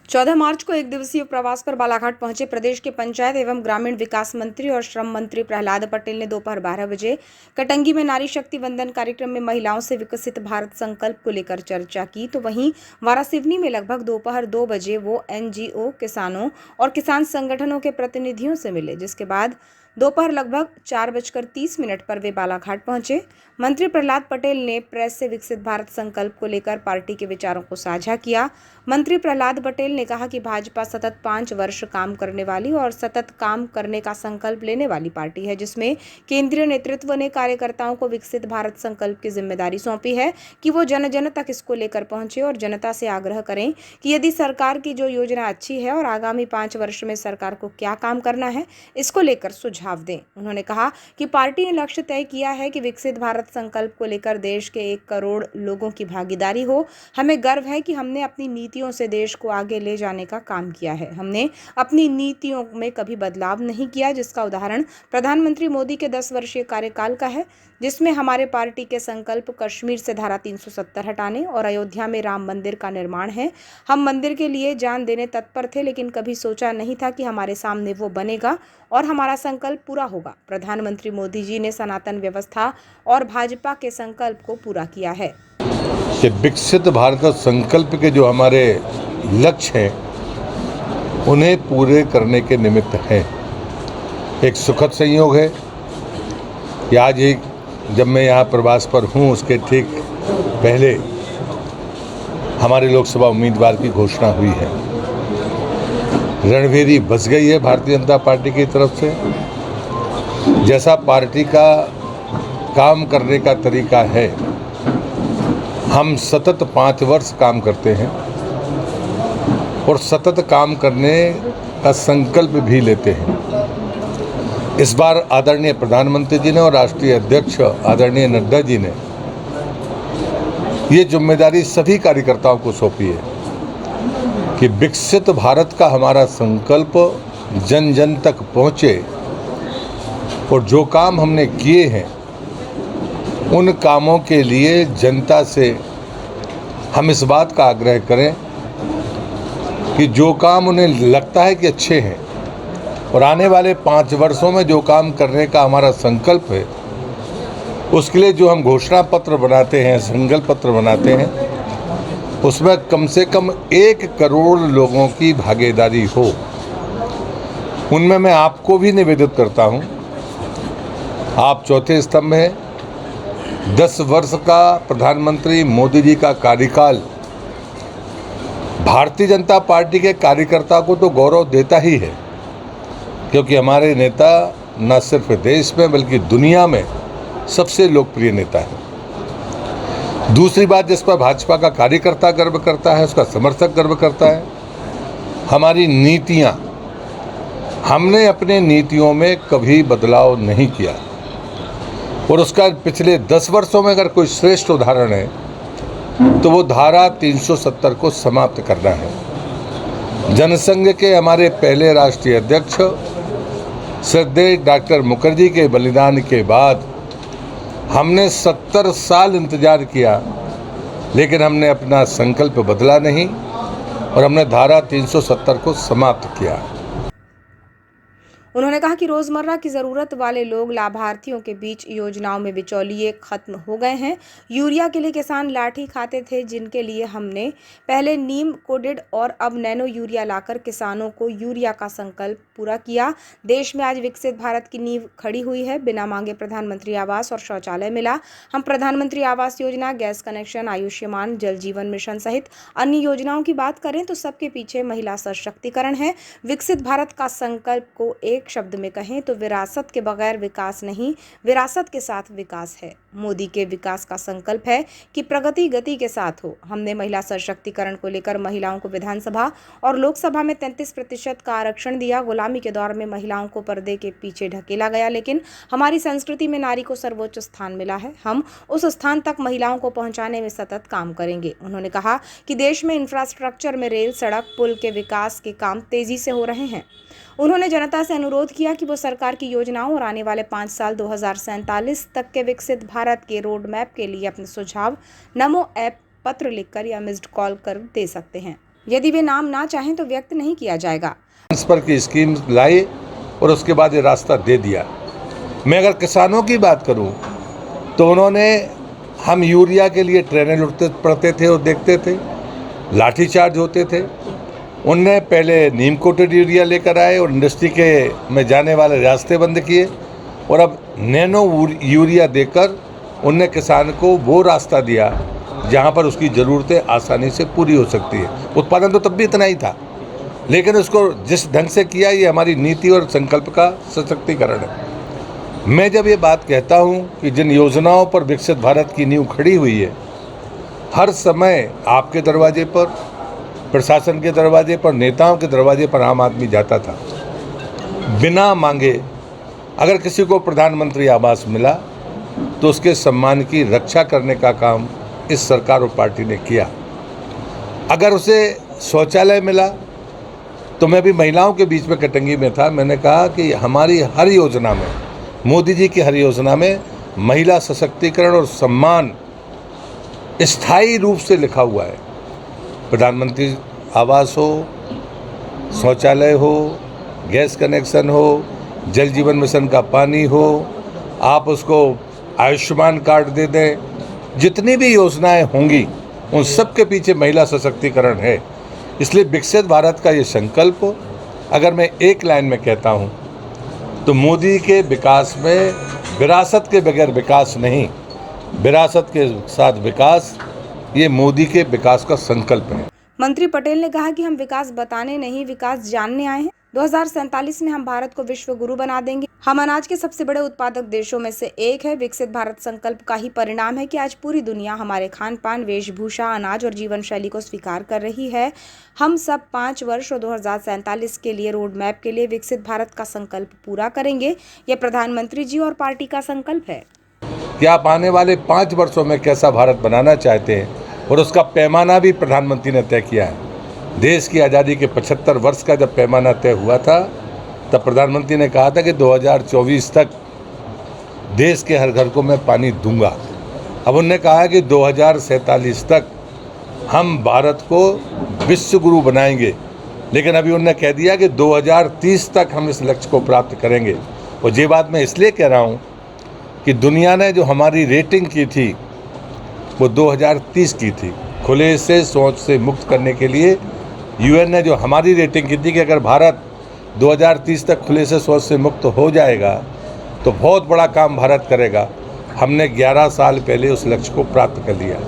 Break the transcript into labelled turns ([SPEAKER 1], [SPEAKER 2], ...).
[SPEAKER 1] 14 मार्च को एक दिवसीय प्रवास पर बालाघाट पहुंचे प्रदेश के पंचायत एवं ग्रामीण विकास मंत्री और श्रम मंत्री प्रहलाद पटेल ने दोपहर 12 बजे कटंगी में नारी शक्ति वंदन कार्यक्रम में महिलाओं से विकसित भारत संकल्प को लेकर चर्चा की। तो वहीं वारासिवनी में लगभग दोपहर 2 बजे वो एनजीओ, किसानों और किसान संगठनों के प्रतिनिधियों से मिले, जिसके बाद दोपहर लगभग 4:30 पर वे बालाघाट पहुंचे। मंत्री प्रहलाद पटेल ने प्रेस से विकसित भारत संकल्प को लेकर पार्टी के विचारों को साझा किया। मंत्री प्रहलाद पटेल ने कहा कि भाजपा सतत 5 वर्ष काम करने वाली और सतत काम करने का संकल्प लेने वाली पार्टी है, जिसमें केंद्रीय नेतृत्व ने कार्यकर्ताओं को विकसित भारत संकल्प की जिम्मेदारी सौंपी है कि वो जन जन तक इसको लेकर पहुंचे और जनता से आग्रह करें कि यदि सरकार की जो योजना अच्छी है और आगामी 5 वर्ष में सरकार को क्या काम करना है, इसको लेकर सुझाव दें। उन्होंने कहा कि पार्टी ने लक्ष्य तय किया है कि विकसित भारत संकल्प को लेकर देश के 1 करोड़ लोगों की भागीदारी हो। हमें गर्व है कि हमने अपनी नीतियों से देश को आगे ले जाने का काम किया है। हमने अपनी नीतियों में कभी बदलाव नहीं किया, जिसका उदाहरण प्रधानमंत्री मोदी के 10 वर्षीय कार्यकाल का है, जिसमें हमारे पार्टी के संकल्प कश्मीर से धारा 370 हटाने और अयोध्या में राम मंदिर का निर्माण है। हम मंदिर के लिए जान देने तत्पर थे, लेकिन कभी सोचा नहीं था कि हमारे सामने वो बनेगा और हमारा संकल्प पूरा होगा। प्रधानमंत्री मोदी जी ने सनातन व्यवस्था और भाजपा के संकल्प को पूरा किया है।
[SPEAKER 2] कि विकसित भारत संकल्प के जो हमारे लक्ष्य हैं उन्हें पूरे करने के निमित्त हैं। एक सुखद संयोग है कि आज जब मैं यहाँ प्रवास पर हूँ, उसके ठीक पहले हमारे लोकसभा उम्मीदवार की घोषणा हुई है। रणभेरी बस गई है भारतीय जनता पार्टी की तरफ से। जैसा पार्टी का काम करने का तरीका है, हम सतत 5 वर्ष काम करते हैं और सतत काम करने का संकल्प भी लेते हैं। इस बार आदरणीय प्रधानमंत्री जी ने और राष्ट्रीय अध्यक्ष आदरणीय नड्डा जी ने ये जिम्मेदारी सभी कार्यकर्ताओं को सौंपी है कि विकसित भारत का हमारा संकल्प जन जन तक पहुँचे और जो काम हमने किए हैं उन कामों के लिए जनता से हम इस बात का आग्रह करें कि जो काम उन्हें लगता है कि अच्छे हैं और आने वाले 5 वर्षों में जो काम करने का हमारा संकल्प है, उसके लिए जो हम घोषणा पत्र बनाते हैं, संकल्प पत्र बनाते हैं, उसमें कम से कम 1 करोड़ लोगों की भागीदारी हो। उनमें मैं आपको भी निवेदित करता हूं, आप चौथे स्तंभ में हैं। 10 वर्ष का प्रधानमंत्री मोदी जी का कार्यकाल भारतीय जनता पार्टी के कार्यकर्ता को तो गौरव देता ही है, क्योंकि हमारे नेता न सिर्फ देश में बल्कि दुनिया में सबसे लोकप्रिय नेता है। दूसरी बात जिस पर भाजपा का कार्यकर्ता गर्व करता है, उसका समर्थक गर्व करता है, हमारी नीतियां। हमने अपने नीतियों में कभी बदलाव नहीं किया और उसका पिछले 10 वर्षों में अगर कोई श्रेष्ठ उदाहरण है तो वो धारा 370 को समाप्त करना है। जनसंघ के हमारे पहले राष्ट्रीय अध्यक्ष श्रद्धेय डॉक्टर मुखर्जी के बलिदान के बाद हमने 70 साल इंतजार किया, लेकिन हमने अपना संकल्प बदला नहीं और हमने धारा 370 को समाप्त किया।
[SPEAKER 1] उन्होंने कहा कि रोजमर्रा की जरूरत वाले लोग लाभार्थियों के बीच योजनाओं में बिचौलिए खत्म हो गए हैं। यूरिया के लिए किसान लाठी खाते थे, जिनके लिए हमने पहले नीम कोडेड और अब नैनो यूरिया लाकर किसानों को यूरिया का संकल्प पूरा किया। देश में आज विकसित भारत की नींव खड़ी हुई है। बिना मांगे प्रधानमंत्री आवास और शौचालय मिला। हम प्रधानमंत्री आवास योजना, गैस कनेक्शन, आयुष्मान, जल जीवन मिशन सहित अन्य योजनाओं की बात करें तो सबके पीछे महिला सशक्तिकरण है। विकसित भारत का संकल्प को एक शब्द में कहें तो विरासत के बगैर विकास नहीं, विरासत के साथ विकास है। मोदी के विकास का संकल्प है कि प्रगति गति के साथ हो। हमने महिला सशक्तिकरण को लेकर महिलाओं को विधानसभा और लोकसभा में 33% का आरक्षण दिया। गुलामी के दौर में महिलाओं को पर्दे के पीछे ढकेला गया, लेकिन हमारी संस्कृति में नारी को सर्वोच्च स्थान मिला है। हम उस स्थान तक महिलाओं को पहुंचाने में सतत काम करेंगे। उन्होंने कहा कि देश में इंफ्रास्ट्रक्चर में रेल, सड़क, पुल के विकास के काम तेजी से हो रहे हैं। उन्होंने जनता से अनुरोध किया कि वो सरकार की योजनाओं और आने वाले 5 साल 2047 तक के विकसित भारत के रोड मैप के लिए अपने सुझाव नमो ऐप, पत्र लिखकर या मिस्ड कॉल कर दे सकते हैं। यदि वे नाम ना चाहें तो व्यक्त नहीं किया जाएगा।
[SPEAKER 2] ट्रांसफर की स्कीम लाई और उसके बाद ये रास्ता दे दिया। मैं अगर किसानों की बात करूं तो उन्होंने, हम यूरिया के लिए ट्रेनें लुटते पड़ते थे और देखते थे, लाठीचार्ज होते थे। उनने पहले नीम कोटेड यूरिया लेकर आए और इंडस्ट्री के में जाने वाले रास्ते बंद किए, और अब नैनो यूरिया देकर उनने किसान को वो रास्ता दिया जहाँ पर उसकी ज़रूरतें आसानी से पूरी हो सकती है। उत्पादन तो तब भी इतना ही था, लेकिन उसको जिस ढंग से किया, ये हमारी नीति और संकल्प का सशक्तिकरण है। मैं जब ये बात कहता हूँ कि जिन योजनाओं पर विकसित भारत की नींव खड़ी हुई है, हर समय आपके दरवाजे पर, प्रशासन के दरवाजे पर, नेताओं के दरवाजे पर आम आदमी जाता था बिना मांगे। अगर किसी को प्रधानमंत्री आवास मिला तो उसके सम्मान की रक्षा करने का काम इस सरकार और पार्टी ने किया। अगर उसे शौचालय मिला तो मैं भी महिलाओं के बीच में कटंगी में था, मैंने कहा कि हमारी हर योजना में, मोदी जी की हर योजना में महिला सशक्तिकरण और सम्मान स्थायी रूप से लिखा हुआ है। प्रधानमंत्री आवास हो, शौचालय हो, गैस कनेक्शन हो, जल जीवन मिशन का पानी हो, आप उसको आयुष्मान कार्ड दे दें, जितनी भी योजनाएं होंगी उन सब के पीछे महिला सशक्तिकरण है। इसलिए विकसित भारत का ये संकल्प, अगर मैं एक लाइन में कहता हूँ तो मोदी के विकास में विरासत के बगैर विकास नहीं, विरासत के साथ विकास, ये मोदी के विकास का संकल्प है।
[SPEAKER 1] मंत्री पटेल ने कहा कि हम विकास बताने नहीं, विकास जानने आए हैं। 2047 में हम भारत को विश्व गुरु बना देंगे। हम अनाज के सबसे बड़े उत्पादक देशों में से एक है। विकसित भारत संकल्प का ही परिणाम है कि आज पूरी दुनिया हमारे खान पान, वेशभूषा, अनाज और जीवन शैली को स्वीकार कर रही है। हम सब 5 वर्ष और 2047 के लिए रोड मैप के लिए विकसित भारत का संकल्प पूरा करेंगे। यह प्रधानमंत्री जी और पार्टी का संकल्प है
[SPEAKER 2] कि आप आने वाले 5 वर्षों में कैसा भारत बनाना चाहते हैं, और उसका पैमाना भी प्रधानमंत्री ने तय किया है। देश की आज़ादी के 75 वर्ष का जब पैमाना तय हुआ था, तब प्रधानमंत्री ने कहा था कि 2024 तक देश के हर घर को मैं पानी दूंगा। अब उन्होंने कहा है कि 2047 तक हम भारत को विश्व गुरु बनाएंगे, लेकिन अभी उन्होंने कह दिया कि 2030 तक हम इस लक्ष्य को प्राप्त करेंगे। और ये बात मैं इसलिए कह रहा हूँ कि दुनिया ने जो हमारी रेटिंग की थी वो 2030 की थी, खुले से शौच से मुक्त करने के लिए यूएन ने जो हमारी रेटिंग की थी कि अगर भारत 2030 तक खुले से शौच से मुक्त हो जाएगा तो बहुत बड़ा काम भारत करेगा। हमने 11 साल पहले उस लक्ष्य को प्राप्त कर लिया।